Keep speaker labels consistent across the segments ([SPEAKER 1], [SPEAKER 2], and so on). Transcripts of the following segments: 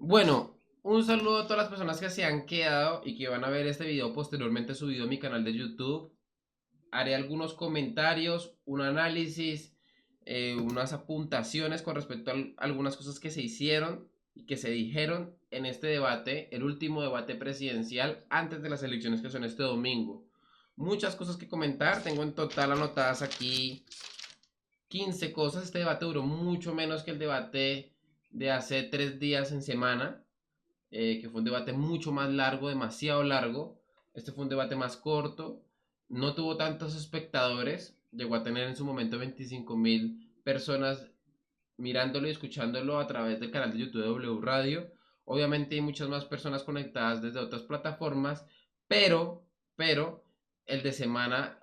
[SPEAKER 1] Bueno, un saludo a todas las personas que se han quedado y que van a ver este video posteriormente subido a mi canal de YouTube. Haré algunos comentarios, un análisis, unas apuntaciones con respecto a algunas cosas que se hicieron y que se dijeron en este debate, el último debate presidencial antes de las elecciones que son este domingo. Muchas cosas que comentar, tengo en total anotadas aquí 15 cosas. Este debate duró mucho menos que el debate de hace 3 días en semana, que fue un debate mucho más largo, demasiado largo. Este fue un debate más corto, no tuvo tantos espectadores, llegó a tener en su momento 25.000 personas mirándolo y escuchándolo a través del canal de YouTube de W Radio. Obviamente hay muchas más personas conectadas desde otras plataformas, pero el de semana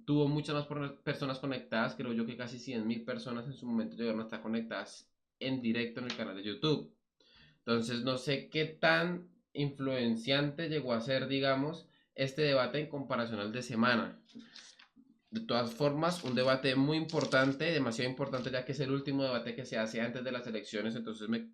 [SPEAKER 1] tuvo muchas más personas conectadas, creo yo que casi 100.000 personas en su momento llegaron a estar conectadas en directo en el canal de YouTube. Entonces no sé qué tan influenciante llegó a ser, digamos, este debate en comparación al de semana. De todas formas, un debate muy importante, demasiado importante, ya que es el último debate que se hace antes de las elecciones, entonces me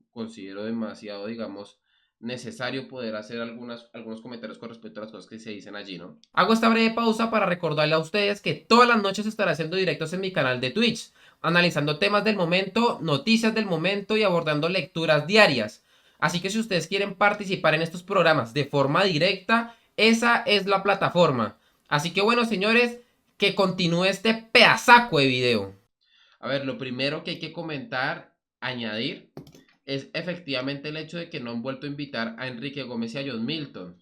[SPEAKER 1] considero demasiado, digamos, necesario poder hacer algunos comentarios con respecto a las cosas que se dicen allí, ¿no? Hago esta breve pausa para recordarle a ustedes que todas las noches estaré haciendo directos en mi canal de Twitch, analizando temas del momento, noticias del momento y abordando lecturas diarias. Así que si ustedes quieren participar en estos programas de forma directa, esa es la plataforma. Así que bueno, señores, que continúe este pedazaco de video. A ver, lo primero que hay que comentar, añadir, es efectivamente el hecho de que no han vuelto a invitar a Enrique Gómez y a John Milton.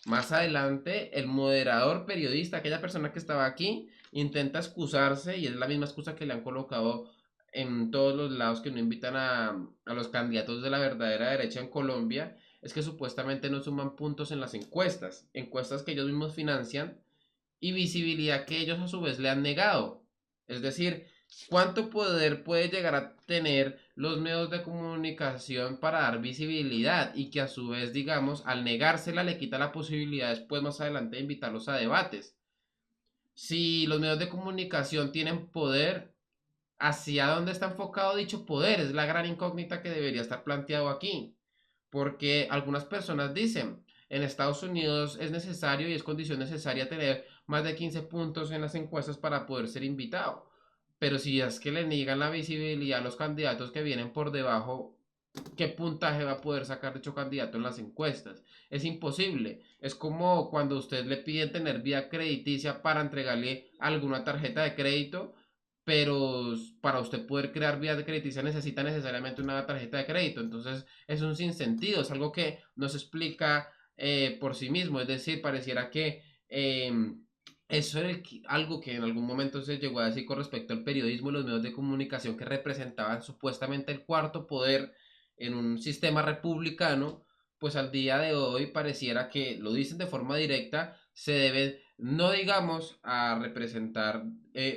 [SPEAKER 1] Más adelante, el moderador periodista, aquella persona que estaba aquí, intenta excusarse y es la misma excusa que le han colocado en todos los lados que no invitan a los candidatos de la verdadera derecha en Colombia, es que supuestamente no suman puntos en las encuestas, encuestas que ellos mismos financian y visibilidad que ellos a su vez le han negado. Es decir, ¿cuánto poder puede llegar a tener los medios de comunicación para dar visibilidad y que a su vez, digamos, al negársela le quita la posibilidad después más adelante de invitarlos a debates? Si los medios de comunicación tienen poder, ¿hacia dónde está enfocado dicho poder? Es la gran incógnita que debería estar planteado aquí. Porque algunas personas dicen, en Estados Unidos es necesario y es condición necesaria tener más de 15 puntos en las encuestas para poder ser invitado. Pero si es que le niegan la visibilidad a los candidatos que vienen por debajo, ¿qué puntaje va a poder sacar dicho candidato en las encuestas? Es imposible. Es como cuando usted le piden tener vía crediticia para entregarle alguna tarjeta de crédito, pero para usted poder crear vía de crediticia necesita necesariamente una tarjeta de crédito. Entonces es un sinsentido, es algo que no se explica por sí mismo. Es decir, pareciera que eso era algo que en algún momento se llegó a decir con respecto al periodismo y los medios de comunicación que representaban supuestamente el cuarto poder en un sistema republicano, pues al día de hoy pareciera que lo dicen de forma directa, se deben, no digamos, a representar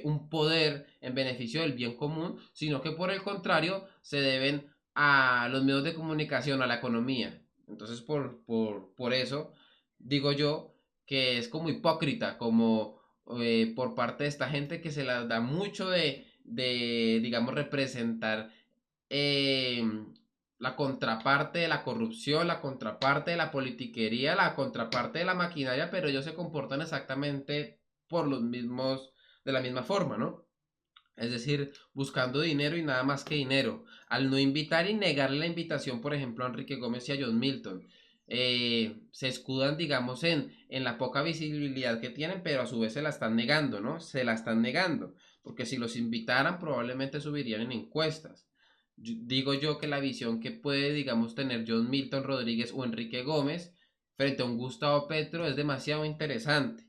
[SPEAKER 1] un poder en beneficio del bien común, sino que por el contrario se deben a los medios de comunicación, a la economía. Entonces, por eso digo yo que es como hipócrita, como por parte de esta gente que se la da mucho de digamos, representar eh, la contraparte de la corrupción, la contraparte de la politiquería, la contraparte de la maquinaria, pero ellos se comportan exactamente por los mismos, de la misma forma, ¿no? Es decir, buscando dinero y nada más que dinero. Al no invitar y negarle la invitación, por ejemplo, a Enrique Gómez y a John Milton, se escudan, digamos, en la poca visibilidad que tienen, pero a su vez se la están negando, ¿no? Se la están negando, porque si los invitaran probablemente subirían en encuestas. Digo yo que la visión que puede, digamos, tener John Milton Rodríguez o Enrique Gómez frente a un Gustavo Petro es demasiado interesante,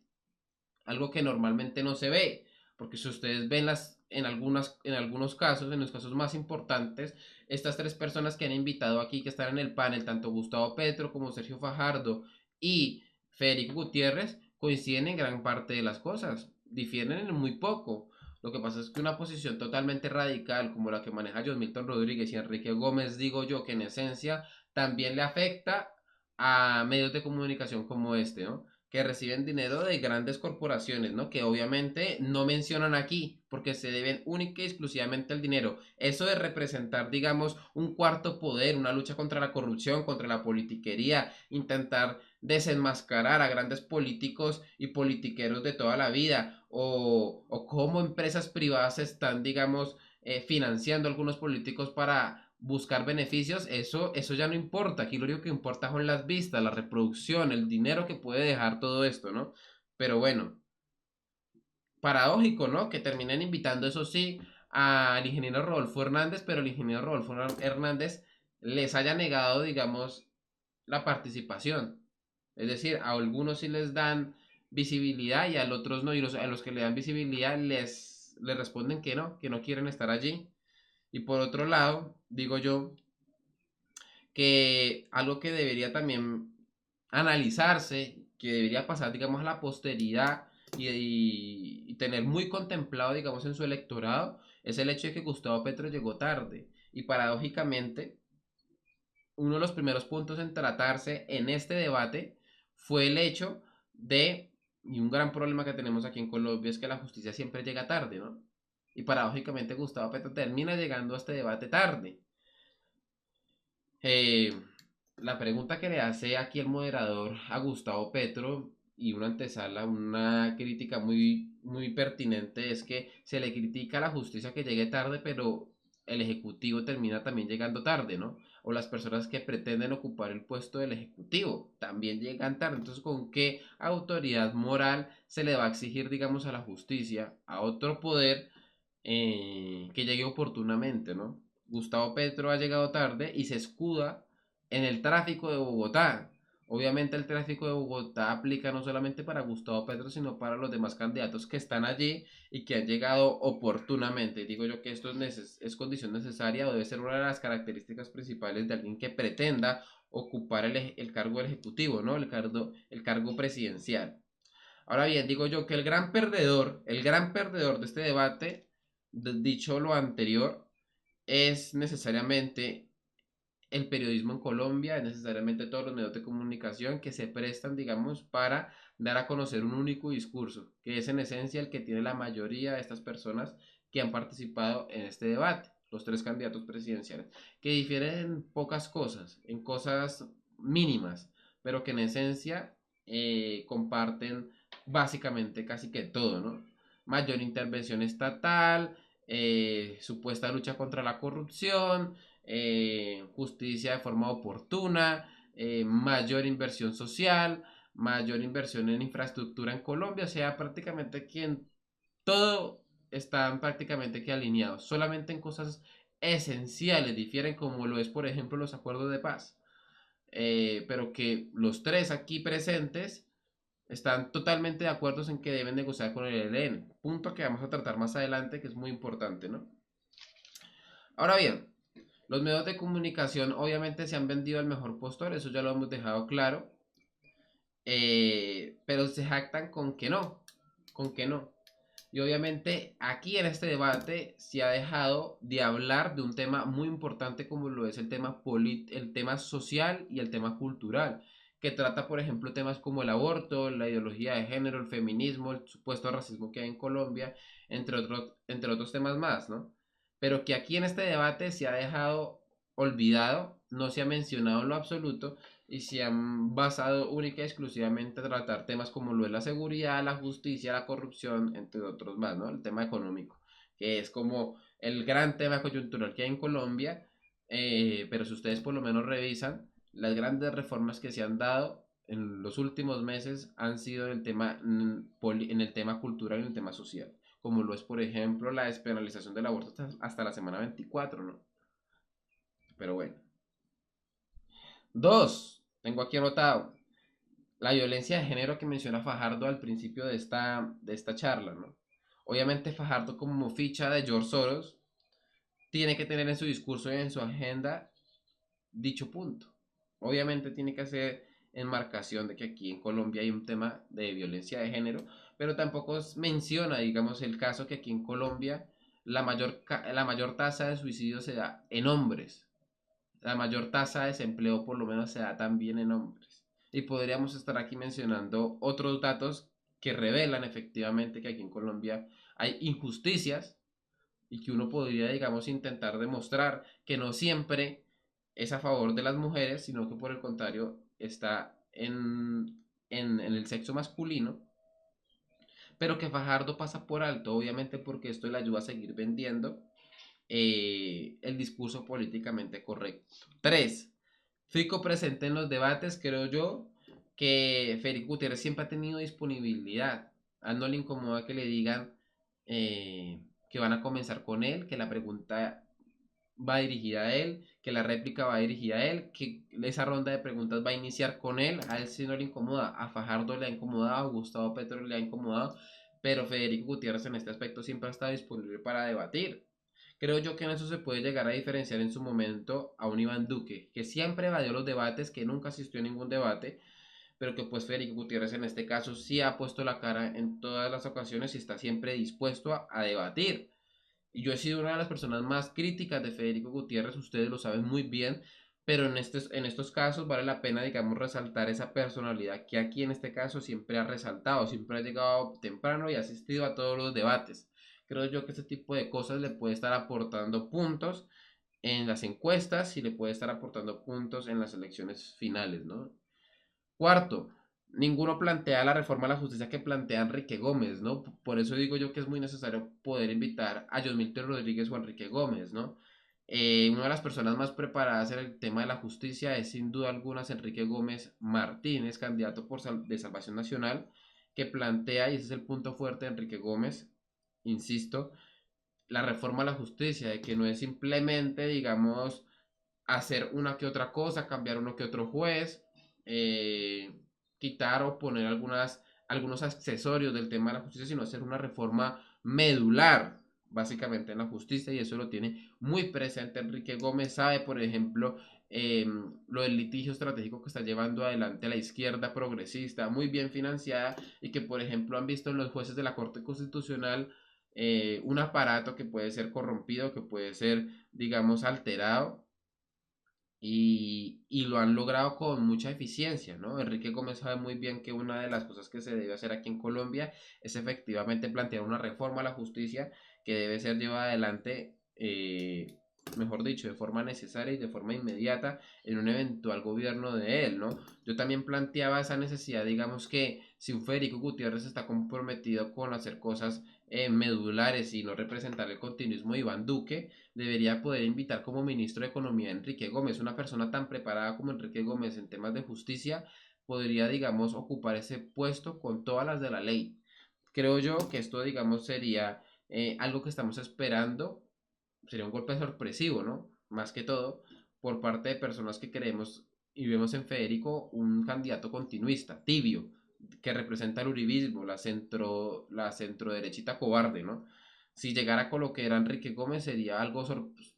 [SPEAKER 1] algo que normalmente no se ve, porque si ustedes ven en algunos casos, en los casos más importantes, estas tres personas que han invitado aquí, que están en el panel, tanto Gustavo Petro como Sergio Fajardo y Federico Gutiérrez, coinciden en gran parte de las cosas, difieren en muy poco. Lo que pasa es que una posición totalmente radical como la que maneja John Milton Rodríguez y Enrique Gómez, digo yo que en esencia también le afecta a medios de comunicación como este, ¿no? que reciben dinero de grandes corporaciones, ¿no? Que obviamente no mencionan aquí, porque se deben única y exclusivamente al dinero. Eso de representar, digamos, un cuarto poder, una lucha contra la corrupción, contra la politiquería, intentar desenmascarar a grandes políticos y politiqueros de toda la vida, o cómo empresas privadas están, digamos, financiando a algunos políticos para buscar beneficios, eso ya no importa. Aquí lo único que importa son las vistas, la reproducción, el dinero que puede dejar todo esto, ¿no? Pero bueno, paradójico, ¿no? Que terminen invitando, eso sí, al ingeniero Rodolfo Hernández, pero el ingeniero Rodolfo Hernández les haya negado, digamos, la participación. Es decir, a algunos sí les dan visibilidad y a los otros no, y a los que le dan visibilidad les responden que no quieren estar allí. Y por otro lado, digo yo, que algo que debería también analizarse, que debería pasar, digamos, a la posteridad y tener muy contemplado, digamos, en su electorado, es el hecho de que Gustavo Petro llegó tarde. Y paradójicamente, uno de los primeros puntos en tratarse en este debate fue el hecho de, y un gran problema que tenemos aquí en Colombia es que la justicia siempre llega tarde, ¿no? Y paradójicamente Gustavo Petro termina llegando a este debate tarde. Eh, la pregunta que le hace aquí el moderador a Gustavo Petro y una antesala, una crítica muy pertinente es que se le critica a la justicia que llegue tarde, pero el ejecutivo termina también llegando tarde, ¿no? O las personas que pretenden ocupar el puesto del ejecutivo también llegan tarde. Entonces, ¿con qué autoridad moral se le va a exigir, digamos, a la justicia, a otro poder que llegue oportunamente, ¿no? Gustavo Petro ha llegado tarde y se escuda en el tráfico de Bogotá. Obviamente el tráfico de Bogotá aplica no solamente para Gustavo Petro, sino para los demás candidatos que están allí y que han llegado oportunamente. Digo yo que esto es condición necesaria o debe ser una de las características principales de alguien que pretenda ocupar el cargo del Ejecutivo, ¿no? El cargo presidencial. Ahora bien, digo yo que el gran perdedor de este debate, dicho lo anterior, es necesariamente el periodismo en Colombia, es necesariamente todos los medios de comunicación que se prestan, digamos, para dar a conocer un único discurso, que es en esencia el que tiene la mayoría de estas personas que han participado en este debate, los tres candidatos presidenciales, que difieren en pocas cosas, en cosas mínimas, pero que en esencia comparten básicamente casi que todo, ¿no? Mayor intervención estatal, supuesta lucha contra la corrupción, justicia de forma oportuna, mayor inversión social, mayor inversión en infraestructura en Colombia, o sea, prácticamente quien todo están prácticamente que alineados, solamente en cosas esenciales difieren como lo es por ejemplo los acuerdos de paz, pero que los tres aquí presentes están totalmente de acuerdo en que deben negociar con el ELN, punto que vamos a tratar más adelante que es muy importante, ¿no? Ahora bien, los medios de comunicación obviamente se han vendido al mejor postor, eso ya lo hemos dejado claro, pero se jactan con que no. Y obviamente aquí en este debate se ha dejado de hablar de un tema muy importante como lo es el tema social y el tema cultural, que trata, por ejemplo, temas como el aborto, la ideología de género, el feminismo, el supuesto racismo que hay en Colombia, entre otros temas más, ¿no? Pero que aquí en este debate se ha dejado olvidado, no se ha mencionado en lo absoluto y se han basado única y exclusivamente en tratar temas como lo es la seguridad, la justicia, la corrupción, entre otros más, ¿no? El tema económico, que es como el gran tema coyuntural que hay en Colombia, pero si ustedes por lo menos revisan, las grandes reformas que se han dado en los últimos meses han sido en el tema cultural y en el tema social, como lo es, por ejemplo, la despenalización del aborto hasta la semana 24, ¿no? Pero bueno. Dos, tengo aquí anotado, la violencia de género que menciona Fajardo al principio de esta charla, ¿no? Obviamente Fajardo como ficha de George Soros tiene que tener en su discurso y en su agenda dicho punto. Obviamente tiene que hacer enmarcación de que aquí en Colombia hay un tema de violencia de género, pero tampoco menciona, digamos, el caso que aquí en Colombia la mayor tasa de suicidio se da en hombres, la mayor tasa de desempleo por lo menos se da también en hombres. Y podríamos estar aquí mencionando otros datos que revelan efectivamente que aquí en Colombia hay injusticias y que uno podría, digamos, intentar demostrar que no siempre es a favor de las mujeres, sino que por el contrario está en el sexo masculino, pero que Fajardo pasa por alto, obviamente porque esto le ayuda a seguir vendiendo el discurso políticamente correcto. 3. Fico presente en los debates, creo yo que Federico Gutiérrez siempre ha tenido disponibilidad. A él no le incomoda que le digan que van a comenzar con él, que la pregunta va dirigida a él, que la réplica va dirigida a él, que esa ronda de preguntas va a iniciar con él. A él sí no le incomoda, a Fajardo le ha incomodado, a Gustavo Petro le ha incomodado, pero Federico Gutiérrez en este aspecto siempre ha estado disponible para debatir. Creo yo que en eso se puede llegar a diferenciar en su momento a un Iván Duque, que siempre evadió los debates, que nunca asistió a ningún debate, pero que pues Federico Gutiérrez en este caso sí ha puesto la cara en todas las ocasiones y está siempre dispuesto a debatir. Y yo he sido una de las personas más críticas de Federico Gutiérrez, ustedes lo saben muy bien, pero en estos casos vale la pena, digamos, resaltar esa personalidad que aquí en este caso siempre ha resaltado, siempre ha llegado temprano y ha asistido a todos los debates. Creo yo que este tipo de cosas le puede estar aportando puntos en las encuestas y le puede estar aportando puntos en las elecciones finales, ¿no? Cuarto, ninguno plantea la reforma a la justicia que plantea Enrique Gómez, ¿no? Por eso digo yo que es muy necesario poder invitar a Milton Rodríguez o a Enrique Gómez, ¿no? Una de las personas más preparadas en el tema de la justicia es sin duda alguna Enrique Gómez Martínez, candidato de Salvación Nacional, que plantea, y ese es el punto fuerte de Enrique Gómez, insisto, la reforma a la justicia, de que no es simplemente, digamos, hacer una que otra cosa, cambiar uno que otro juez, eh, quitar o poner algunos accesorios del tema de la justicia, sino hacer una reforma medular, básicamente en la justicia, y eso lo tiene muy presente Enrique Gómez. Sabe, por ejemplo, lo del litigio estratégico que está llevando adelante la izquierda progresista, muy bien financiada, y que, por ejemplo, han visto en los jueces de la Corte Constitucional un aparato que puede ser corrompido, que puede ser, digamos, alterado, y lo han logrado con mucha eficiencia, ¿no? Enrique Gómez sabe muy bien que una de las cosas que se debe hacer aquí en Colombia es efectivamente plantear una reforma a la justicia que debe ser llevada adelante, mejor dicho, de forma necesaria y de forma inmediata en un eventual gobierno de él, ¿no? Yo también planteaba esa necesidad, digamos que si un Federico Gutiérrez está comprometido con hacer cosas medulares y no representar el continuismo de Iván Duque, debería poder invitar como ministro de Economía a Enrique Gómez. Una persona tan preparada como Enrique Gómez en temas de justicia podría, digamos, ocupar ese puesto con todas las de la ley. Creo yo que esto, digamos, sería algo que estamos esperando, sería un golpe sorpresivo, ¿no? Más que todo, por parte de personas que creemos y vemos en Federico un candidato continuista, tibio, que representa el uribismo, la centro derechita cobarde, ¿no? Si llegara a colocar a Enrique Gómez sería algo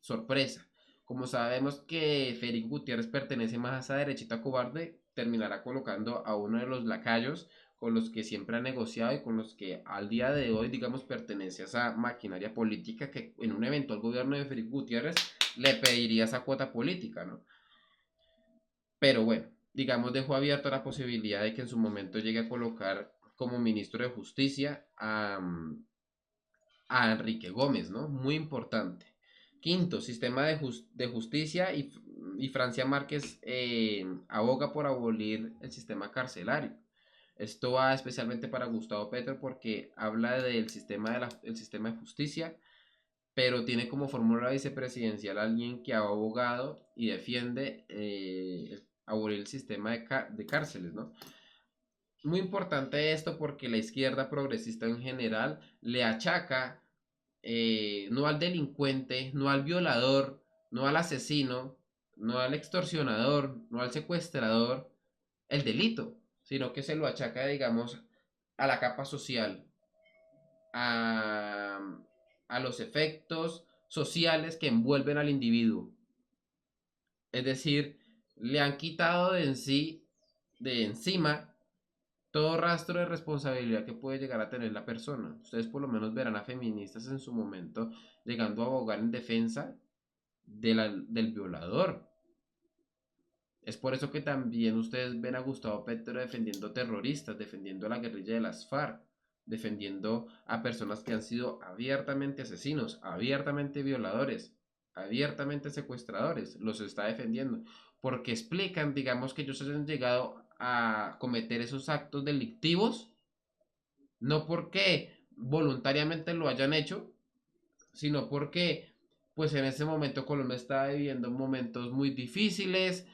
[SPEAKER 1] sorpresa. Como sabemos que Federico Gutiérrez pertenece más a esa derechita cobarde, terminará colocando a uno de los lacayos con los que siempre ha negociado y con los que al día de hoy, digamos, pertenece a esa maquinaria política que en un eventual gobierno de Federico Gutiérrez le pediría esa cuota política, ¿no? Pero bueno, digamos, dejó abierta la posibilidad de que en su momento llegue a colocar como ministro de Justicia a Enrique Gómez, ¿no? Muy importante. Quinto, sistema de justicia y Francia Márquez aboga por abolir el sistema carcelario. Esto va especialmente para Gustavo Petro porque habla del sistema el sistema de justicia, pero tiene como fórmula vicepresidencial a alguien que ha abogado y defiende abolir el sistema de cárceles, ¿no? Muy importante esto porque la izquierda progresista en general le achaca no al delincuente, no al violador, no al asesino, no al extorsionador, no al secuestrador, el delito, sino que se lo achaca, digamos, a la capa social, a, a los efectos sociales que envuelven al individuo. Es decir, le han quitado de encima, todo rastro de responsabilidad que puede llegar a tener la persona. Ustedes por lo menos verán a feministas en su momento llegando a abogar en defensa del violador. Es por eso que también ustedes ven a Gustavo Petro defendiendo terroristas, defendiendo a la guerrilla de las FARC, defendiendo a personas que han sido abiertamente asesinos, abiertamente violadores, abiertamente secuestradores. Los está defendiendo porque explican, digamos, que ellos hayan llegado a cometer esos actos delictivos, no porque voluntariamente lo hayan hecho, sino porque pues en ese momento Colombia estaba viviendo momentos muy difíciles,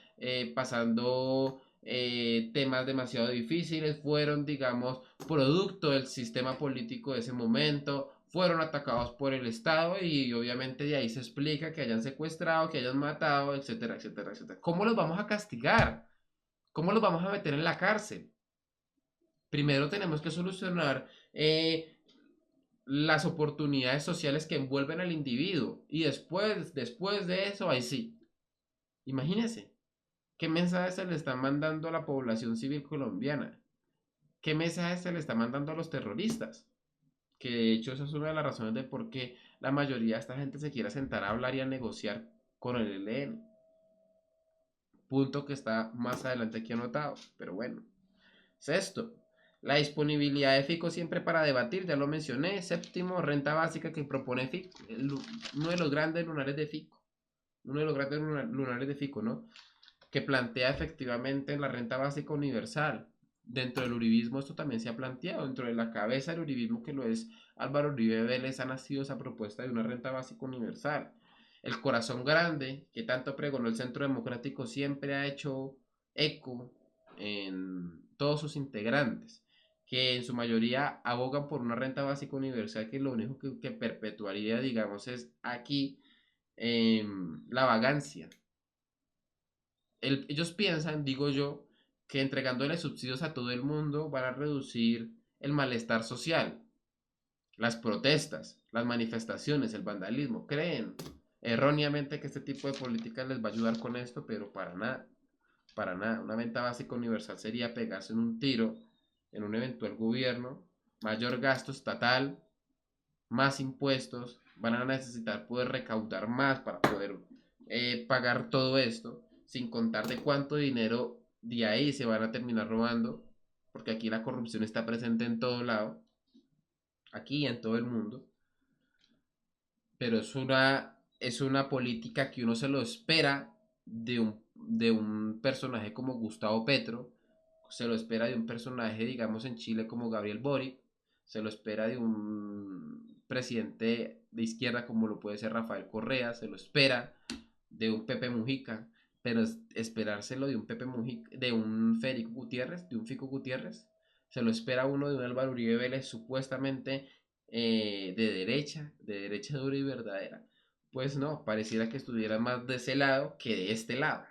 [SPEAKER 1] pasando temas demasiado difíciles, fueron, digamos, producto del sistema político de ese momento, fueron atacados por el Estado y obviamente de ahí se explica que hayan secuestrado, que hayan matado, etcétera, etcétera, etcétera. ¿Cómo los vamos a castigar? ¿Cómo los vamos a meter en la cárcel? Primero tenemos que solucionar las oportunidades sociales que envuelven al individuo. Y después de eso, ahí sí. Imagínense, ¿qué mensaje se le está mandando a la población civil colombiana? ¿Qué mensaje se le está mandando a los terroristas? Que de hecho esa es una de las razones de por qué la mayoría de esta gente se quiere sentar a hablar y a negociar con el ELN. Punto que está más adelante aquí anotado. Pero bueno. Sexto, la disponibilidad de FICO siempre para debatir, ya lo mencioné. Séptimo, renta básica que propone FICO, uno de los grandes lunares de FICO, uno de los grandes lunares de FICO, ¿no? Que plantea efectivamente la renta básica universal. Dentro del uribismo esto también se ha planteado, dentro de la cabeza del uribismo que lo es Álvaro Uribe Vélez ha nacido esa propuesta de una renta básica universal. El corazón grande, que tanto pregonó el Centro Democrático, siempre ha hecho eco en todos sus integrantes, que en su mayoría abogan por una renta básica universal que lo único que perpetuaría, digamos, es aquí la vagancia. Ellos piensan, digo yo, que entregándole subsidios a todo el mundo van a reducir el malestar social, las protestas, las manifestaciones, el vandalismo. Creen erróneamente que este tipo de políticas les va a ayudar con esto, pero para nada, para nada. Una venta básica universal sería pegarse en un tiro en un eventual gobierno, mayor gasto estatal, más impuestos, van a necesitar poder recaudar más para poder pagar todo esto, sin contar de cuánto dinero de ahí se van a terminar robando, porque aquí la corrupción está presente en todo lado, aquí y en todo el mundo, pero es una política que uno se lo espera de un personaje como Gustavo Petro, se lo espera de un personaje, digamos, en Chile como Gabriel Boric, se lo espera de un presidente de izquierda como lo puede ser Rafael Correa, se lo espera de un Pepe Mujica, pero esperárselo de un Pepe Mujica, de un Federico Gutiérrez, de un Fico Gutiérrez, se lo espera uno de un Álvaro Uribe Vélez supuestamente de derecha dura y verdadera. Pues no, pareciera que estuviera más de ese lado que de este lado.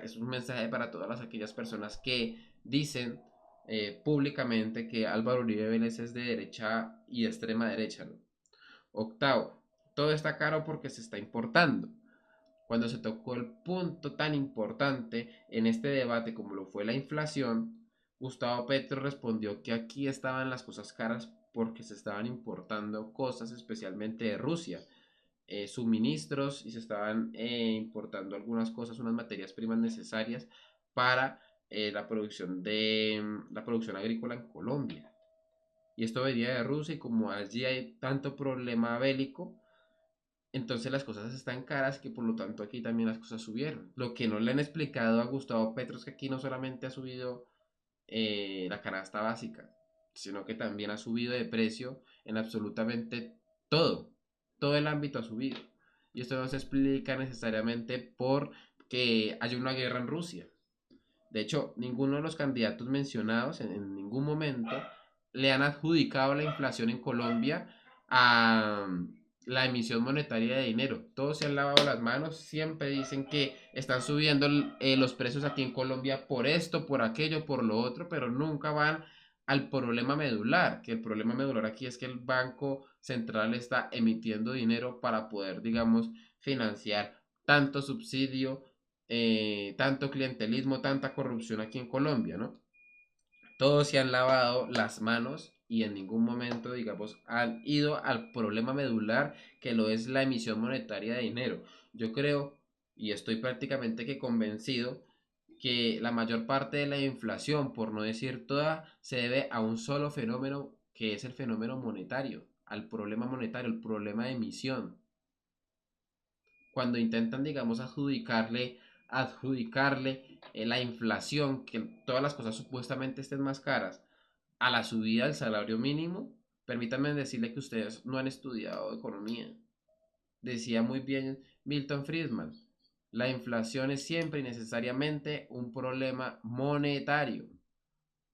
[SPEAKER 1] Es un mensaje para todas aquellas personas que dicen públicamente que Álvaro Uribe Vélez es de derecha y de extrema derecha, ¿no? Octavo, todo está caro porque se está importando. Cuando se tocó el punto tan importante en este debate como lo fue la inflación, Gustavo Petro respondió que aquí estaban las cosas caras porque se estaban importando cosas especialmente de Rusia, suministros y se estaban importando algunas cosas, unas materias primas necesarias para la producción agrícola en Colombia. Y esto venía de Rusia y como allí hay tanto problema bélico, entonces las cosas están caras que por lo tanto aquí también las cosas subieron. Lo que no le han explicado a Gustavo Petro es que aquí no solamente ha subido la canasta básica, sino que también ha subido de precio en absolutamente todo. Todo el ámbito ha subido. Y esto no se explica necesariamente por que haya una guerra en Rusia. De hecho, ninguno de los candidatos mencionados en ningún momento le han adjudicado la inflación en Colombia a la emisión monetaria de dinero. Todos se han lavado las manos, siempre dicen que están subiendo los precios aquí en Colombia por esto, por aquello, por lo otro, pero nunca van al problema medular, que el problema medular aquí es que el Banco Central está emitiendo dinero para poder, digamos, financiar tanto subsidio, tanto clientelismo, tanta corrupción aquí en Colombia, ¿no? Todos se han lavado las manos y en ningún momento, digamos, han ido al problema medular que lo es la emisión monetaria de dinero. Yo creo y estoy prácticamente que convencido que la mayor parte de la inflación, por no decir toda, se debe a un solo fenómeno que es el fenómeno monetario, al problema monetario, el problema de emisión. Cuando intentan, digamos, adjudicarle la inflación, que todas las cosas supuestamente estén más caras, a la subida del salario mínimo, permítanme decirle que ustedes no han estudiado economía. Decía muy bien Milton Friedman, la inflación es siempre y necesariamente un problema monetario.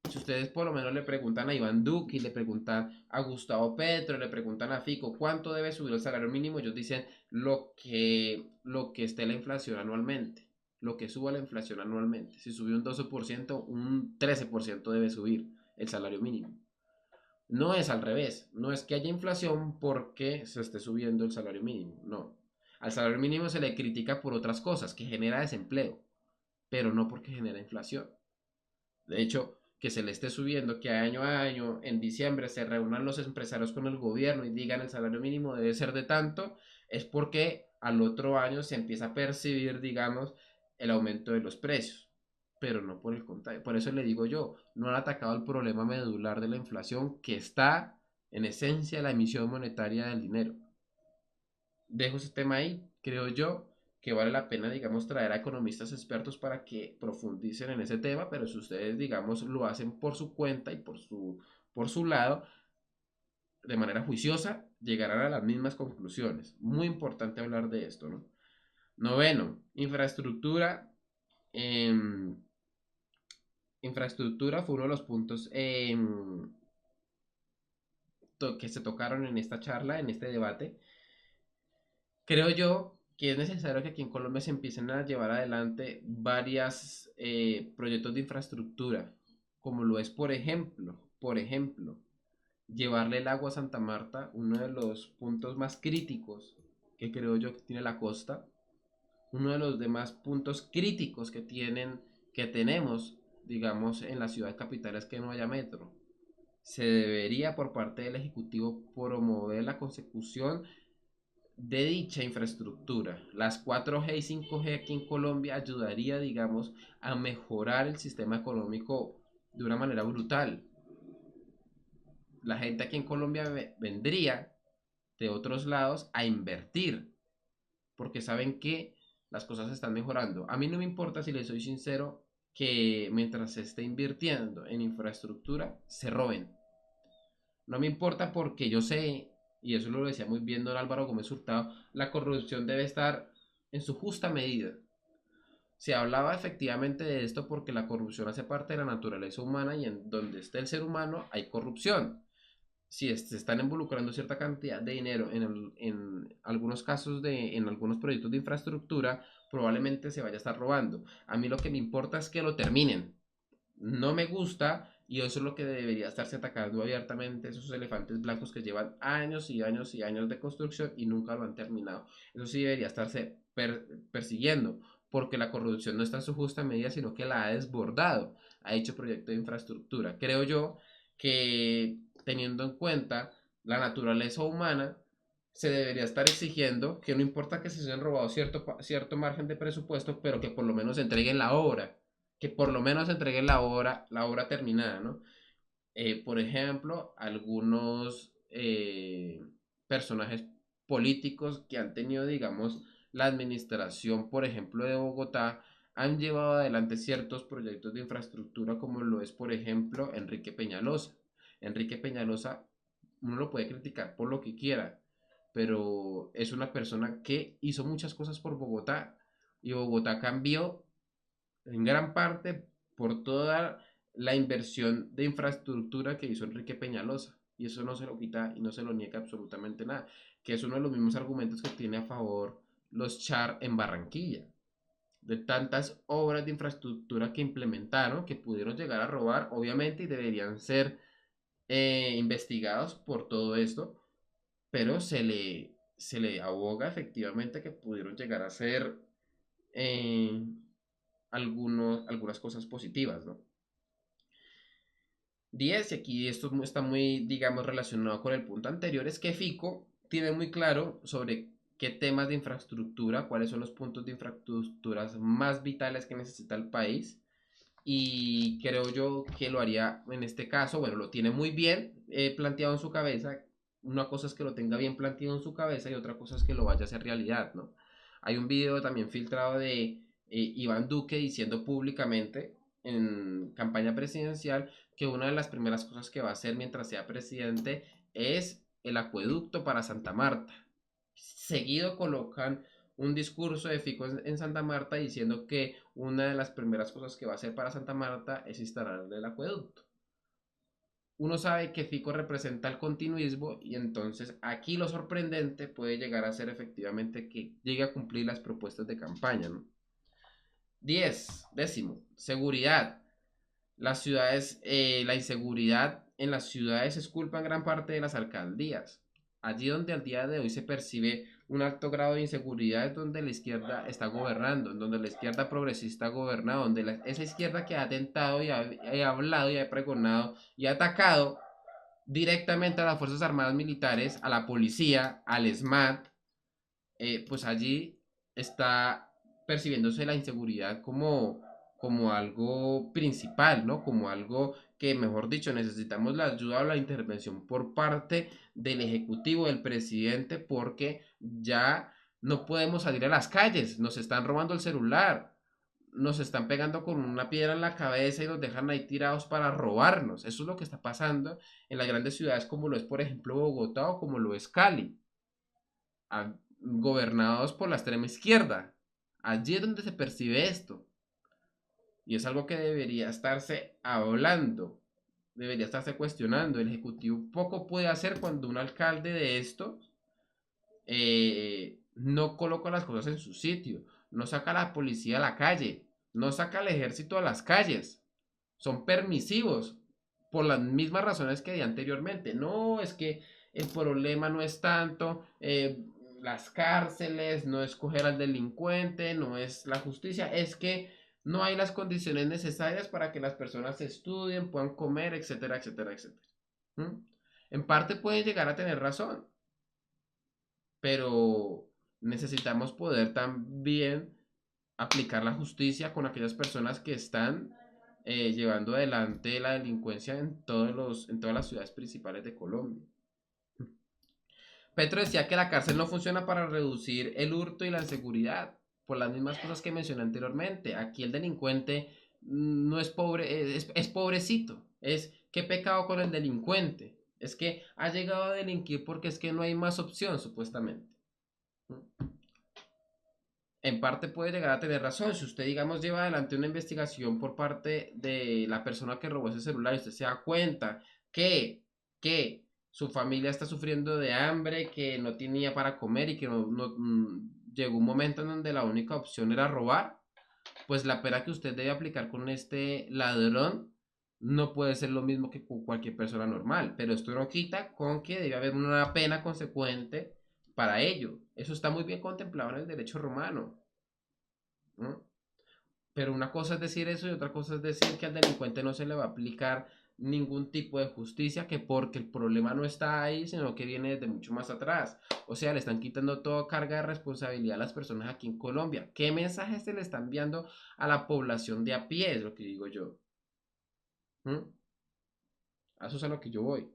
[SPEAKER 1] Si ustedes por lo menos le preguntan a Iván Duque, le preguntan a Gustavo Petro, le preguntan a Fico cuánto debe subir el salario mínimo, ellos dicen lo que esté la inflación anualmente, lo que suba la inflación anualmente. Si subió un 12%, un 13% debe subir el salario mínimo. No es al revés, no es que haya inflación porque se esté subiendo el salario mínimo, no. Al salario mínimo se le critica por otras cosas, que genera desempleo, pero no porque genera inflación. De hecho, que se le esté subiendo, que año a año, en diciembre, se reúnan los empresarios con el gobierno y digan el salario mínimo debe ser de tanto, es porque al otro año se empieza a percibir, digamos, el aumento de los precios, pero no por el contrario. Por eso le digo yo, no han atacado el problema medular de la inflación que está en esencia la emisión monetaria del dinero. Dejo ese tema ahí, creo yo que vale la pena, digamos, traer a economistas expertos para que profundicen en ese tema, pero si ustedes, digamos, lo hacen por su cuenta y por su lado, de manera juiciosa, llegarán a las mismas conclusiones. Muy importante hablar de esto, ¿no? Noveno, infraestructura. Infraestructura fue uno de los puntos que se tocaron en esta charla, en este debate. Creo yo que es necesario que aquí en Colombia se empiecen a llevar adelante varios proyectos de infraestructura, como lo es, por ejemplo, llevarle el agua a Santa Marta, uno de los puntos más críticos que creo yo que tiene la costa, uno de los demás puntos críticos que tenemos, digamos, en la ciudad capital es que no haya metro. Se debería por parte del Ejecutivo promover la consecución de dicha infraestructura. Las 4G y 5G aquí en Colombia ayudaría, digamos, a mejorar el sistema económico de una manera brutal. La gente aquí en Colombia vendría de otros lados a invertir, porque saben que las cosas están mejorando. A mí no me importa, si les soy sincero, que mientras se esté invirtiendo en infraestructura, se roben. No me importa porque yo sé, y eso lo decía muy bien don Álvaro Gómez Hurtado, la corrupción debe estar en su justa medida. Se hablaba efectivamente de esto porque la corrupción hace parte de la naturaleza humana y en donde esté el ser humano hay corrupción. Si se están involucrando cierta cantidad de dinero en algunos casos en algunos proyectos de infraestructura, probablemente se vaya a estar robando. A mí lo que me importa es que lo terminen. No me gusta, y eso es lo que debería estarse atacando abiertamente, esos elefantes blancos que llevan años y años y años de construcción y nunca lo han terminado. Eso sí debería estarse persiguiendo, porque la corrupción no está en su justa medida, sino que la ha desbordado, ha hecho proyectos de infraestructura. Creo yo que, teniendo en cuenta la naturaleza humana, se debería estar exigiendo que no importa que se hayan robado cierto margen de presupuesto, pero que por lo menos entreguen la obra, que por lo menos entreguen la obra terminada, ¿no? Por ejemplo, algunos personajes políticos que han tenido, digamos, la administración, por ejemplo, de Bogotá, han llevado adelante ciertos proyectos de infraestructura, como lo es, por ejemplo, Enrique Peñalosa. Enrique Peñalosa, uno lo puede criticar por lo que quiera, pero es una persona que hizo muchas cosas por Bogotá y Bogotá cambió en gran parte por toda la inversión de infraestructura que hizo Enrique Peñalosa. Y eso no se lo quita y no se lo niega absolutamente nada. Que es uno de los mismos argumentos que tiene a favor los Char en Barranquilla. De tantas obras de infraestructura que implementaron, que pudieron llegar a robar, obviamente, y deberían ser investigados por todo esto, pero se le aboga efectivamente que pudieron llegar a ser eh, algunas cosas positivas, ¿no? 10, y aquí esto está muy, digamos, relacionado con el punto anterior, es que Fico tiene muy claro sobre qué temas de infraestructura, cuáles son los puntos de infraestructuras más vitales que necesita el país. Y creo yo que lo haría en este caso, bueno, lo tiene muy bien planteado en su cabeza. Una cosa es que lo tenga bien planteado en su cabeza y otra cosa es que lo vaya a hacer realidad, ¿no? Hay un video también filtrado de Iván Duque diciendo públicamente en campaña presidencial que una de las primeras cosas que va a hacer mientras sea presidente es el acueducto para Santa Marta. Seguido colocan un discurso de Fico en Santa Marta diciendo que una de las primeras cosas que va a hacer para Santa Marta es instalar el acueducto. Uno sabe que Fico representa el continuismo y entonces aquí lo sorprendente puede llegar a ser efectivamente que llegue a cumplir las propuestas de campaña, ¿no? 10. Décimo, seguridad. Las ciudades, la inseguridad en las ciudades es culpa en gran parte de las alcaldías. Allí donde al día de hoy se percibe un alto grado de inseguridad es donde la izquierda está gobernando, donde la izquierda progresista ha gobernado, donde esa izquierda que ha atentado y ha hablado y ha pregonado y ha atacado directamente a las Fuerzas Armadas Militares, a la policía, al SMAT, pues allí está percibiéndose la inseguridad como algo principal, ¿no? Como algo que, mejor dicho, necesitamos la ayuda o la intervención por parte del Ejecutivo, del presidente, porque ya no podemos salir a las calles, nos están robando el celular, nos están pegando con una piedra en la cabeza y nos dejan ahí tirados para robarnos. Eso es lo que está pasando en las grandes ciudades como lo es, por ejemplo, Bogotá o como lo es Cali, gobernados por la extrema izquierda. Allí es donde se percibe esto. Y es algo que debería estarse hablando, debería estarse cuestionando. El Ejecutivo poco puede hacer cuando un alcalde de esto no coloca las cosas en su sitio, no saca a la policía a la calle, no saca al ejército a las calles. Son permisivos por las mismas razones que di anteriormente. No, es que el problema no es tanto las cárceles, no es coger al delincuente, no es la justicia, es que no hay las condiciones necesarias para que las personas estudien, puedan comer, etcétera, etcétera, etcétera. ¿Mm? En parte pueden llegar a tener razón, pero necesitamos poder también aplicar la justicia con aquellas personas que están llevando adelante la delincuencia en todas las ciudades principales de Colombia. Petro decía que la cárcel no funciona para reducir el hurto y la inseguridad, por las mismas cosas que mencioné anteriormente. Aquí el delincuente no es pobre, es pobrecito. Es qué pecado con el delincuente. Es que ha llegado a delinquir porque es que no hay más opción, supuestamente. En parte puede llegar a tener razón. Si usted, digamos, lleva adelante una investigación por parte de la persona que robó ese celular y usted se da cuenta que su familia está sufriendo de hambre, que no tenía para comer y que llegó un momento en donde la única opción era robar, pues la pena que usted debe aplicar con este ladrón no puede ser lo mismo que con cualquier persona normal. Pero esto no quita con que debe haber una pena consecuente para ello. Eso está muy bien contemplado en el derecho romano. ¿No? Pero una cosa es decir eso y otra cosa es decir que al delincuente no se le va a aplicar ningún tipo de justicia, que porque el problema no está ahí, sino que viene desde mucho más atrás. O sea, le están quitando toda carga de responsabilidad a las personas aquí en Colombia. ¿Qué mensaje se le está enviando a la población de a pie? Es lo que digo yo. ¿Mm? A eso es a lo que yo voy.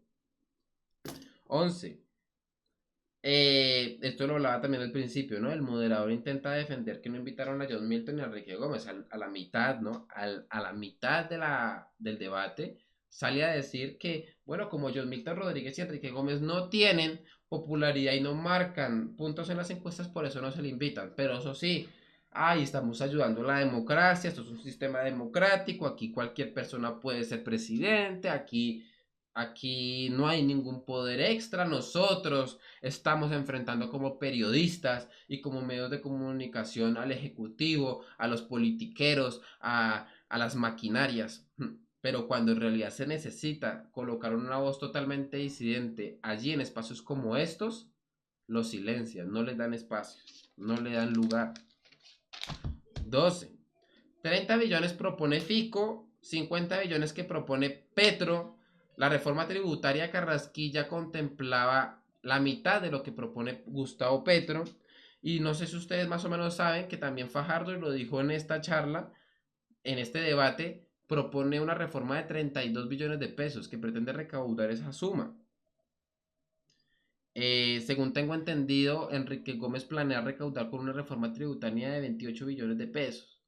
[SPEAKER 1] 11. Esto lo hablaba también al principio, ¿no? El moderador intenta defender que no invitaron a John Milton y a Enrique Gómez a la mitad, ¿no? A la mitad del debate sale a decir que, bueno, como John Milton Rodríguez y Enrique Gómez no tienen popularidad y no marcan puntos en las encuestas, por eso no se le invitan. Pero eso sí, ahí estamos ayudando a la democracia, esto es un sistema democrático, aquí cualquier persona puede ser presidente, aquí no hay ningún poder extra, nosotros estamos enfrentando como periodistas y como medios de comunicación al ejecutivo, a los politiqueros, a las maquinarias. Pero cuando en realidad se necesita colocar una voz totalmente disidente allí en espacios como estos, los silencian, no les dan espacio, no le dan lugar. 12. 30 billones propone Fico, 50 billones que propone Petro. La reforma tributaria Carrasquilla contemplaba la mitad de lo que propone Gustavo Petro. Y no sé si ustedes más o menos saben que también Fajardo, y lo dijo en esta charla, en este debate, propone una reforma de 32 billones de pesos que pretende recaudar esa suma. Según tengo entendido, Enrique Gómez planea recaudar con una reforma tributaria de 28 billones de pesos.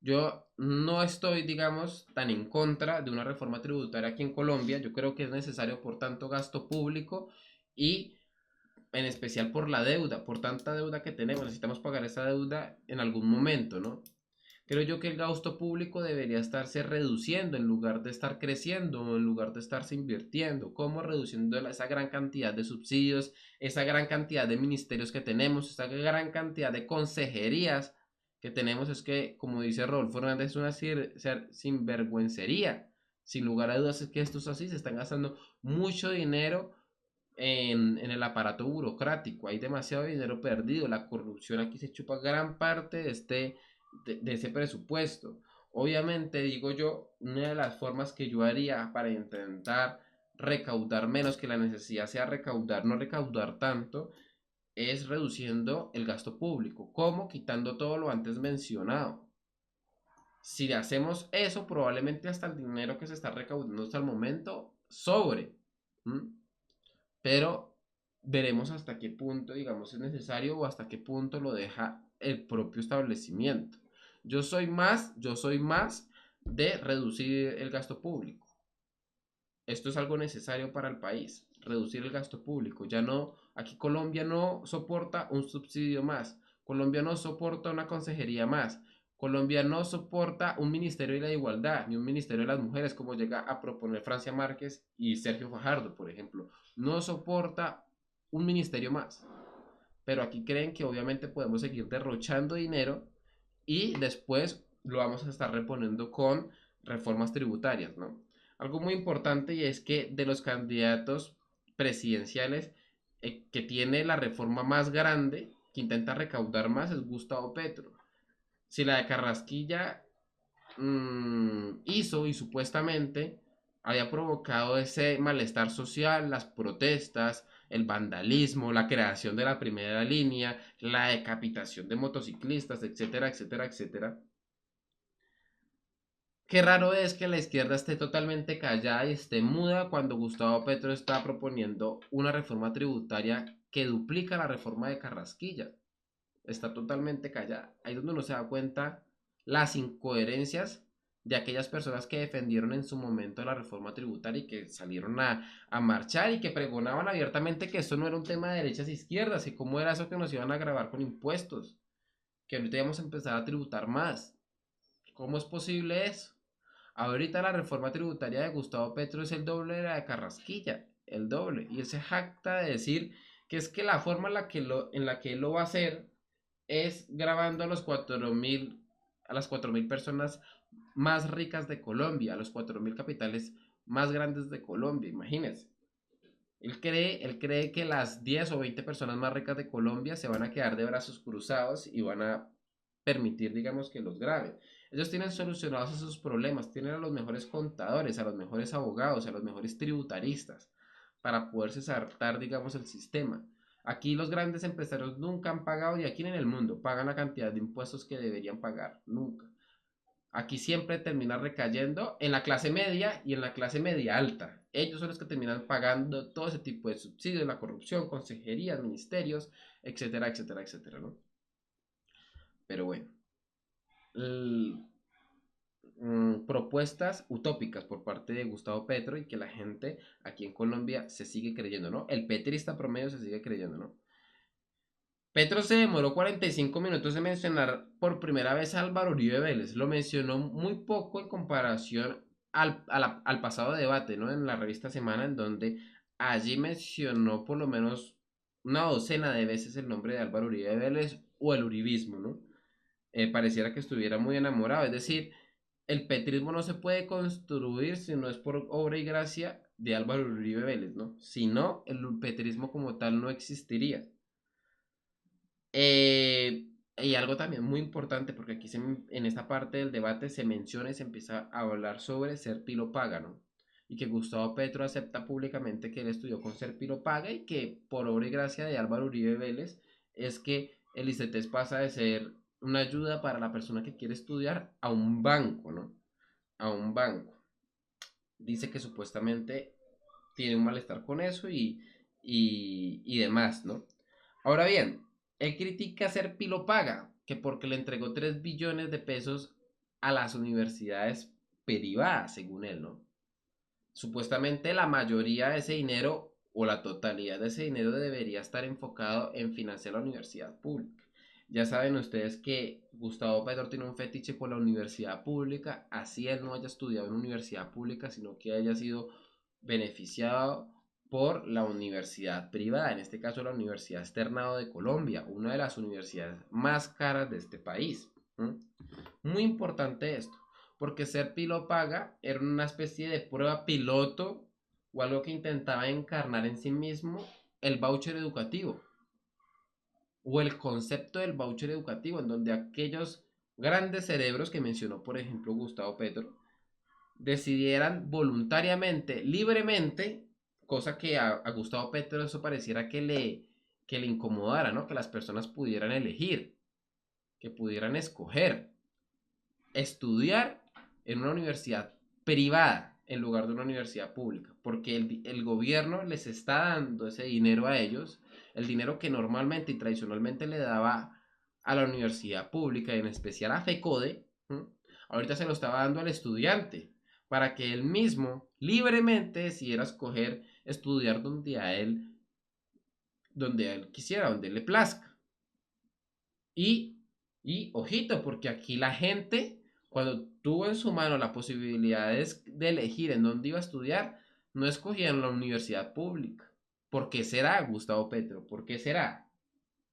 [SPEAKER 1] Yo no estoy, digamos, tan en contra de una reforma tributaria aquí en Colombia. Yo creo que es necesario por tanto gasto público y en especial por la deuda, por tanta deuda que tenemos. Necesitamos pagar esa deuda en algún momento, ¿no? Creo yo que el gasto público debería estarse reduciendo en lugar de estar creciendo o en lugar de estarse invirtiendo. ¿Cómo reduciendo esa gran cantidad de subsidios, esa gran cantidad de ministerios que tenemos, esa gran cantidad de consejerías que tenemos? Es que, como dice Rodolfo Hernández, es una sinvergüencería. Sin lugar a dudas es que esto es así, se están gastando mucho dinero en el aparato burocrático. Hay demasiado dinero perdido. La corrupción aquí se chupa gran parte de ese presupuesto. Obviamente, digo yo, una de las formas que yo haría para intentar recaudar menos, que la necesidad sea recaudar, no recaudar tanto, es reduciendo el gasto público. ¿Cómo? Quitando todo lo antes mencionado. Si hacemos eso, probablemente hasta el dinero que se está recaudando hasta el momento sobre. ¿Mm? Pero veremos hasta qué punto, digamos, es necesario o hasta qué punto lo deja el propio establecimiento. Yo soy más de reducir el gasto público. Esto es algo necesario para el país, reducir el gasto público. Ya no, aquí Colombia no soporta un subsidio más. Colombia no soporta una consejería más. Colombia no soporta un ministerio de la igualdad ni un ministerio de las mujeres como llega a proponer Francia Márquez y Sergio Fajardo, por ejemplo. No soporta un ministerio más. Pero aquí creen que obviamente podemos seguir derrochando dinero y después lo vamos a estar reponiendo con reformas tributarias, ¿no? Algo muy importante y es que de los candidatos presidenciales que tiene la reforma más grande, que intenta recaudar más, es Gustavo Petro. Si la de Carrasquilla hizo y supuestamente había provocado ese malestar social, las protestas, el vandalismo, la creación de la primera línea, la decapitación de motociclistas, etcétera, etcétera, etcétera. Qué raro es que la izquierda esté totalmente callada y esté muda cuando Gustavo Petro está proponiendo una reforma tributaria que duplica la reforma de Carrasquilla. Está totalmente callada. Ahí es donde uno se da cuenta las incoherencias de aquellas personas que defendieron en su momento la reforma tributaria y que salieron a marchar y que pregonaban abiertamente que esto no era un tema de derechas e izquierdas y cómo era eso que nos iban a grabar con impuestos, que ahorita íbamos a empezar a tributar más. ¿Cómo es posible eso? Ahorita la reforma tributaria de Gustavo Petro es el doble de la de Carrasquilla, el doble. Y él se jacta de decir que es que la forma en la que él lo va a hacer es grabando a las 4.000 personas más ricas de Colombia, a los 4.000 capitales más grandes de Colombia, imagínense. Él cree que las 10 o 20 personas más ricas de Colombia se van a quedar de brazos cruzados y van a permitir, digamos, que los graben. Ellos tienen solucionados esos problemas, tienen a los mejores contadores, a los mejores abogados, a los mejores tributaristas para poderse saltar, digamos, el sistema. Aquí los grandes empresarios nunca han pagado y aquí en el mundo pagan la cantidad de impuestos que deberían pagar, nunca. Aquí siempre termina recayendo en la clase media y en la clase media alta. Ellos son los que terminan pagando todo ese tipo de subsidios, la corrupción, consejerías, ministerios, etcétera, etcétera, etcétera, ¿no? Pero bueno, propuestas utópicas por parte de Gustavo Petro y que la gente aquí en Colombia se sigue creyendo, ¿no? El petrista promedio se sigue creyendo, ¿no? Petro se demoró 45 minutos en mencionar por primera vez a Álvaro Uribe Vélez. Lo mencionó muy poco en comparación al pasado debate, ¿no? En la revista Semana, en donde allí mencionó por lo menos una docena de veces el nombre de Álvaro Uribe Vélez o el uribismo, ¿no? Pareciera que estuviera muy enamorado. Es decir, el petrismo no se puede construir si no es por obra y gracia de Álvaro Uribe Vélez, ¿no? Si no, el petrismo como tal no existiría. Y algo también muy importante, porque aquí en esta parte del debate se menciona y se empieza a hablar sobre Serpilo Paga, ¿no? Y que Gustavo Petro acepta públicamente que él estudió con Serpilo Paga y que por obra y gracia de Álvaro Uribe Vélez es que el ICETEX pasa de ser una ayuda para la persona que quiere estudiar a un banco, ¿no? A un banco. Dice que supuestamente tiene un malestar con eso y demás, ¿no? Ahora bien, él critica ser Pilopaga, que porque le entregó 3 billones de pesos a las universidades privadas, según él, ¿no? Supuestamente la mayoría de ese dinero o la totalidad de ese dinero debería estar enfocado en financiar la universidad pública. Ya saben ustedes que Gustavo Petro tiene un fetiche con la universidad pública, así él no haya estudiado en universidad pública, sino que haya sido beneficiado por la universidad privada, en este caso la Universidad Externado de Colombia, una de las universidades más caras de este país. Muy importante esto, porque ser Pilopaga era una especie de prueba piloto o algo que intentaba encarnar en sí mismo el voucher educativo o el concepto del voucher educativo, en donde aquellos grandes cerebros que mencionó, por ejemplo, Gustavo Petro, decidieran voluntariamente, libremente, cosa que a Gustavo Petro eso pareciera que le incomodara, ¿no? Que las personas pudieran elegir, que pudieran escoger estudiar en una universidad privada en lugar de una universidad pública, porque el gobierno les está dando ese dinero a ellos, el dinero que normalmente y tradicionalmente le daba a la universidad pública, y en especial a FECODE, ¿m? Ahorita se lo estaba dando al estudiante, para que él mismo libremente decidiera escoger estudiar donde a él quisiera, donde le plazca. Y, y ojito, porque aquí la gente, cuando tuvo en su mano la posibilidad de elegir en dónde iba a estudiar, no escogían la universidad pública. ¿Por qué será, Gustavo Petro? ¿Por qué será?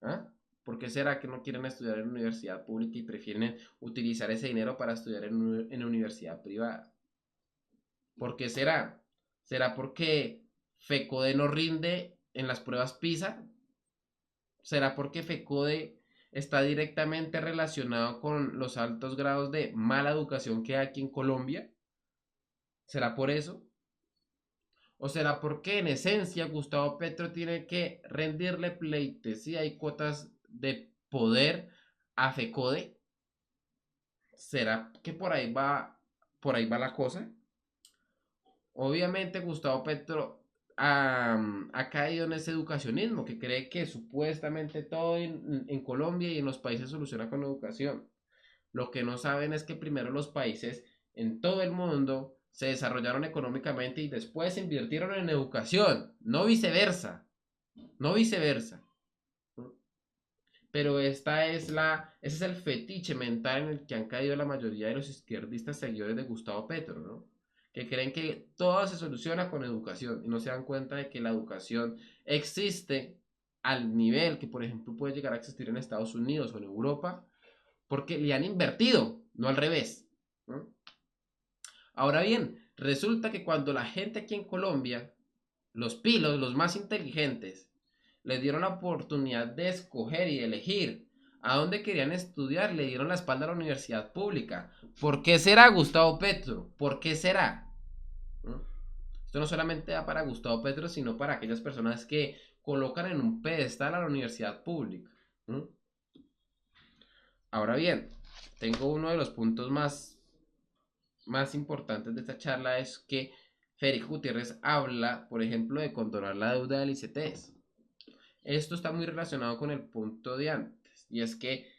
[SPEAKER 1] ¿Ah? ¿Por qué será que no quieren estudiar en universidad pública y prefieren utilizar ese dinero para estudiar en universidad privada? ¿Por qué será? ¿Será porque FECODE no rinde en las pruebas PISA? ¿Será porque FECODE está directamente relacionado con los altos grados de mala educación que hay aquí en Colombia? ¿Será por eso? ¿O será porque en esencia Gustavo Petro tiene que rendirle pleitesía y cuotas de poder a FECODE? ¿Será que por ahí va la cosa? Obviamente Gustavo Petro ha caído en ese educacionismo que cree que supuestamente todo en Colombia y en los países se soluciona con educación. Lo que no saben es que primero los países en todo el mundo se desarrollaron económicamente y después invirtieron en educación, no viceversa, no viceversa. Pero ese es el fetiche mental en el que han caído la mayoría de los izquierdistas seguidores de Gustavo Petro, ¿no? Que creen que todo se soluciona con educación y no se dan cuenta de que la educación existe al nivel que, por ejemplo, puede llegar a existir en Estados Unidos o en Europa, porque le han invertido, no al revés, ¿no? Ahora bien, resulta que cuando la gente aquí en Colombia, los pilos, los más inteligentes, les dieron la oportunidad de escoger y de elegir a dónde querían estudiar, le dieron la espalda a la universidad pública. ¿Por qué será, Gustavo Petro? ¿Por qué será? ¿No? Esto no solamente da para Gustavo Petro, sino para aquellas personas que colocan en un pedestal a la universidad pública. ¿No? Ahora bien, tengo uno de los puntos más importantes de esta charla es que Federico Gutiérrez habla, por ejemplo, de condonar la deuda del ICETEX. Esto está muy relacionado con el punto de antes, y es que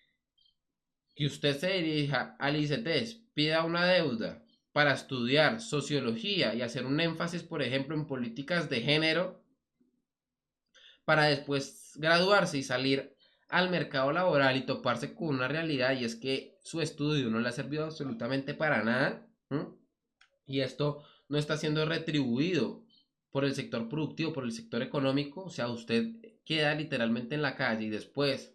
[SPEAKER 1] usted se dirija al ICETEX, pida una deuda para estudiar sociología y hacer un énfasis, por ejemplo, en políticas de género, para después graduarse y salir al mercado laboral y toparse con una realidad, y es que su estudio no le ha servido absolutamente para nada, ¿sí? Y esto no está siendo retribuido por el sector productivo, por el sector económico, o sea, usted queda literalmente en la calle y después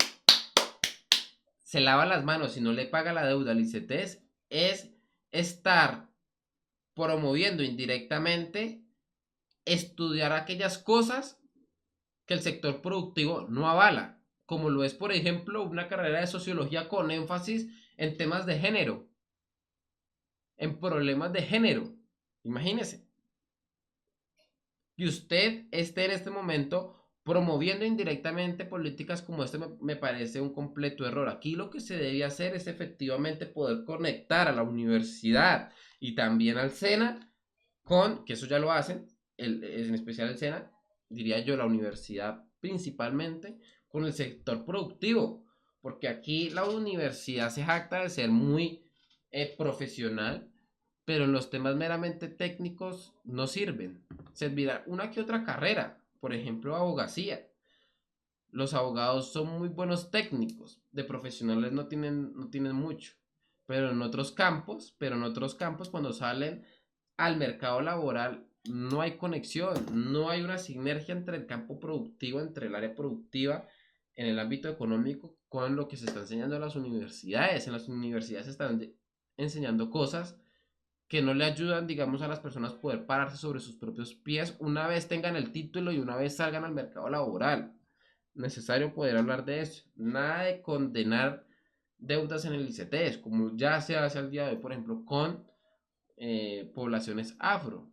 [SPEAKER 1] se lava las manos y no le paga la deuda al ICETEX, es estar promoviendo indirectamente estudiar aquellas cosas que el sector productivo no avala, como lo es, por ejemplo, una carrera de sociología con énfasis en temas de género, en problemas de género. Imagínese que usted esté en este momento promoviendo indirectamente políticas como esta me parece un completo error. Aquí lo que se debe hacer es efectivamente poder conectar a la universidad y también al SENA con, que eso ya lo hacen, en especial el SENA, diría yo, la universidad principalmente, con el sector productivo, porque aquí la universidad se jacta de ser muy profesional, pero en los temas meramente técnicos no sirven. Servirá una que otra carrera, por ejemplo, abogacía. Los abogados son muy buenos técnicos, de profesionales no tienen mucho, pero en otros campos cuando salen al mercado laboral no hay conexión, no hay una sinergia entre el campo productivo, entre el área productiva en el ámbito económico con lo que se está enseñando en las universidades. En las universidades se están enseñando cosas que no le ayudan, digamos, a las personas poder pararse sobre sus propios pies una vez tengan el título y una vez salgan al mercado laboral. Necesario poder hablar de eso. Nada de condenar deudas en el ICETEX, como ya se hace al día de hoy, por ejemplo, con poblaciones afro.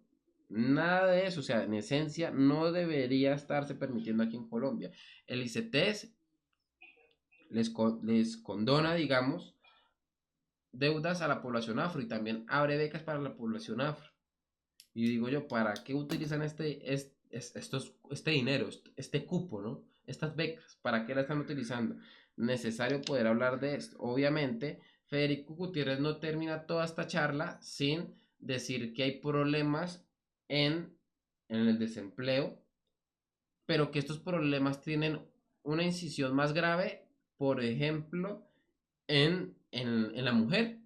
[SPEAKER 1] Nada de eso, o sea, en esencia no debería estarse permitiendo aquí en Colombia. El ICETEX les condona, digamos, deudas a la población afro y también abre becas para la población afro. Y digo yo, ¿para qué utilizan este dinero, este cupo, ¿no? Estas becas, ¿para qué la están utilizando? Necesario poder hablar de esto. Obviamente, Federico Gutiérrez no termina toda esta charla sin decir que hay problemas en el desempleo, pero que estos problemas tienen una incisión más grave, por ejemplo, en la mujer.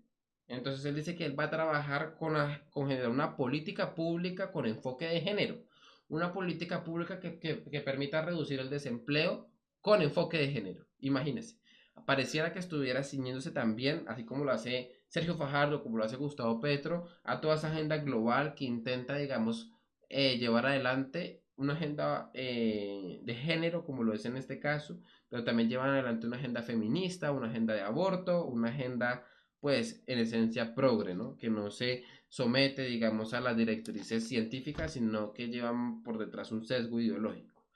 [SPEAKER 1] Entonces él dice que él va a trabajar con generar una política pública con enfoque de género. Una política pública que permita reducir el desempleo con enfoque de género. Imagínense. Pareciera que estuviera ciñéndose también, así como lo hace Sergio Fajardo, como lo hace Gustavo Petro, a toda esa agenda global que intenta, digamos, llevar adelante una agenda de género, como lo es en este caso, pero también llevan adelante una agenda feminista, una agenda de aborto, una agenda, pues, en esencia progre, ¿no? Que no se somete, digamos, a las directrices científicas, sino que llevan por detrás un sesgo ideológico.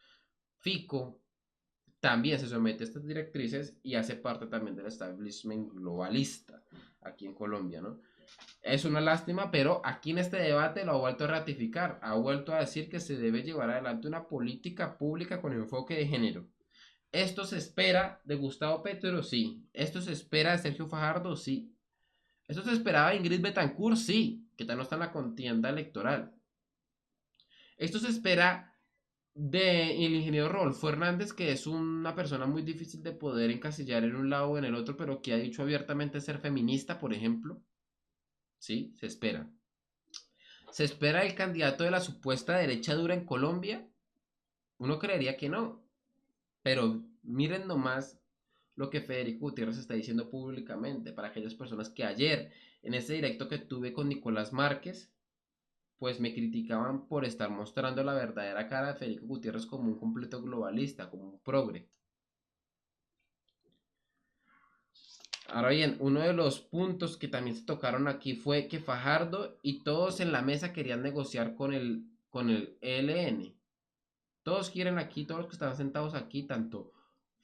[SPEAKER 1] Fico también se somete a estas directrices y hace parte también del establishment globalista aquí en Colombia, ¿no? Es una lástima, pero aquí en este debate lo ha vuelto a ratificar, ha vuelto a decir que se debe llevar adelante una política pública con enfoque de género. ¿Esto se espera de Gustavo Petro? Sí. ¿Esto se espera de Sergio Fajardo? Sí. ¿Esto se esperaba de Ingrid Betancourt? Sí, que ya no está en la contienda electoral. ¿Esto se espera del ingeniero Rodolfo Hernández, que es una persona muy difícil de poder encasillar en un lado o en el otro, pero que ha dicho abiertamente ser feminista, por ejemplo? Sí, se espera. ¿Se espera el candidato de la supuesta derecha dura en Colombia? Uno creería que no, pero miren nomás lo que Federico Gutiérrez está diciendo públicamente para aquellas personas que ayer en ese directo que tuve con Nicolás Márquez, pues me criticaban por estar mostrando la verdadera cara de Federico Gutiérrez como un completo globalista, como un progre. Ahora bien, uno de los puntos que también se tocaron aquí fue que Fajardo y todos en la mesa querían negociar con el ELN. Todos quieren aquí, todos los que están sentados aquí, tanto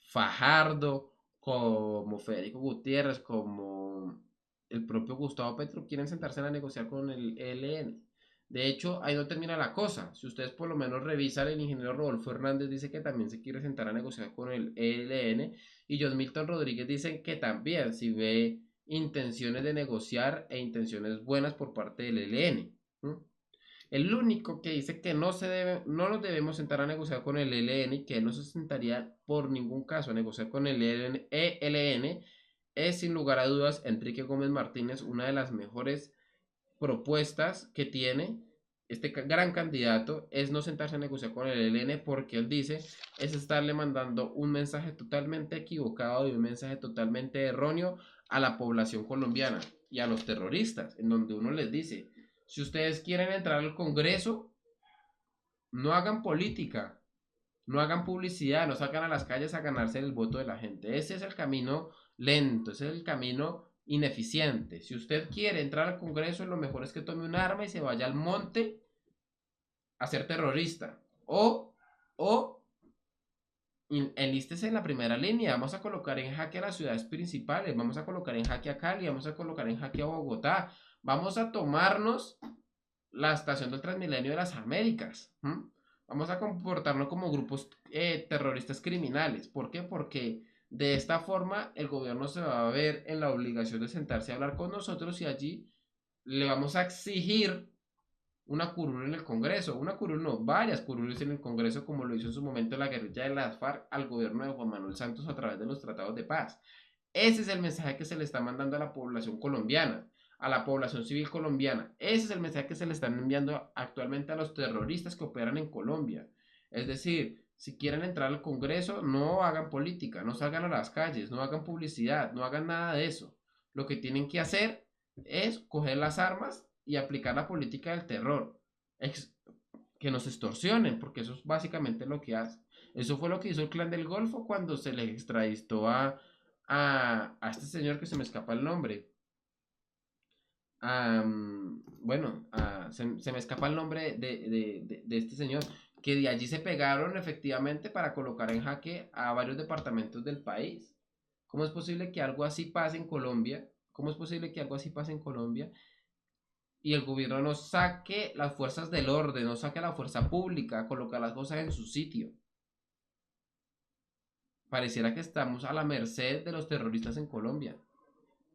[SPEAKER 1] Fajardo como Federico Gutiérrez, como el propio Gustavo Petro, quieren sentarse a negociar con el ELN. De hecho, ahí no termina la cosa. Si ustedes por lo menos revisan, el ingeniero Rodolfo Hernández dice que también se quiere sentar a negociar con el ELN y John Milton Rodríguez dice que también, si ve intenciones de negociar e intenciones buenas por parte del ELN. El único que dice que no nos debemos sentar a negociar con el ELN y que él no se sentaría por ningún caso a negociar con el ELN es sin lugar a dudas Enrique Gómez Martínez, una de las mejores propuestas que tiene este gran candidato es no sentarse a negociar con el ELN porque él dice es estarle mandando un mensaje totalmente equivocado y un mensaje totalmente erróneo a la población colombiana y a los terroristas, en donde uno les dice, si ustedes quieren entrar al Congreso, no hagan política, no hagan publicidad, no salgan a las calles a ganarse el voto de la gente. Ese es el camino lento, ese es el camino ineficiente. Si usted quiere entrar al Congreso, lo mejor es que tome un arma y se vaya al monte a ser terrorista. O enlístese en la primera línea, vamos a colocar en jaque a las ciudades principales, vamos a colocar en jaque a Cali, vamos a colocar en jaque a Bogotá, vamos a tomarnos la estación del Transmilenio de las Américas. Vamos a comportarnos como grupos terroristas criminales. ¿Por qué? Porque de esta forma el gobierno se va a ver en la obligación de sentarse a hablar con nosotros y allí le vamos a exigir una curul en el Congreso, una curul no, varias curules en el Congreso, como lo hizo en su momento la guerrilla de las FARC al gobierno de Juan Manuel Santos a través de los tratados de paz. Ese es el mensaje que se le está mandando a la población colombiana, a la población civil colombiana. Ese es el mensaje que se le están enviando actualmente a los terroristas que operan en Colombia. Es decir, si quieren entrar al Congreso, no hagan política, no salgan a las calles, no hagan publicidad, no hagan nada de eso. Lo que tienen que hacer es coger las armas y aplicar la política del terror. Que nos extorsionen, porque eso es básicamente lo que hace. Eso fue lo que hizo el Clan del Golfo cuando se le extraditó a este señor que se me escapa el nombre. Bueno, se me escapa el nombre de este señor, que de allí se pegaron efectivamente para colocar en jaque a varios departamentos del país. ¿Cómo es posible que algo así pase en Colombia? ¿Cómo es posible que algo así pase en Colombia? Y el gobierno no saque las fuerzas del orden, no saque la fuerza pública, colocar las cosas en su sitio. Pareciera que estamos a la merced de los terroristas en Colombia.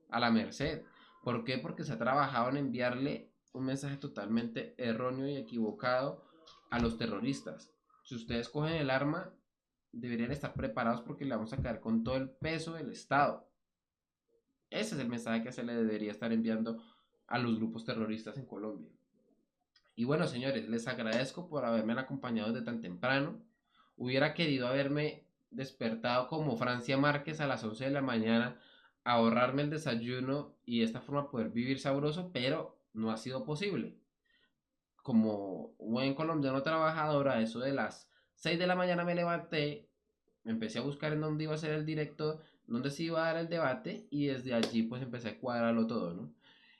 [SPEAKER 1] A la merced. ¿Por qué? Porque se ha trabajado en enviarle un mensaje totalmente erróneo y equivocado a los terroristas. Si ustedes cogen el arma, deberían estar preparados porque le vamos a caer con todo el peso del Estado. Ese es el mensaje que se le debería estar enviando a los grupos terroristas en Colombia. Y bueno, señores, les agradezco por haberme acompañado desde tan temprano. Hubiera querido haberme despertado como Francia Márquez a las 11 de la mañana, ahorrarme el desayuno y de esta forma poder vivir sabroso, pero no ha sido posible. Como buen colombiano trabajador, a eso de las 6 de la mañana me levanté, me empecé a buscar en dónde iba a ser el directo, dónde se iba a dar el debate y desde allí pues empecé a cuadrarlo todo, ¿no?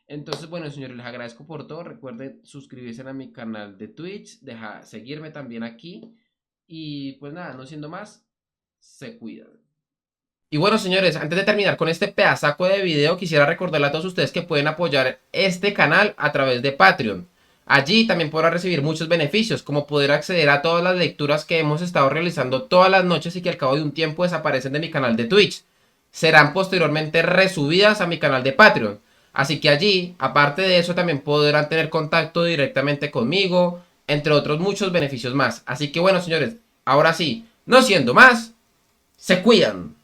[SPEAKER 1] Entonces, bueno, señores, les agradezco por todo. Recuerden suscribirse a mi canal de Twitch, seguirme también aquí. Y pues nada, no siendo más, se cuidan. Y bueno, señores, antes de terminar con este pedazaco de video, quisiera recordarle a todos ustedes que pueden apoyar este canal a través de Patreon. Allí también podrán recibir muchos beneficios, como poder acceder a todas las lecturas que hemos estado realizando todas las noches y que al cabo de un tiempo desaparecen de mi canal de Twitch. Serán posteriormente resubidas a mi canal de Patreon. Así que allí, aparte de eso, también podrán tener contacto directamente conmigo, entre otros muchos beneficios más. Así que bueno, señores, ahora sí, no siendo más, se cuidan.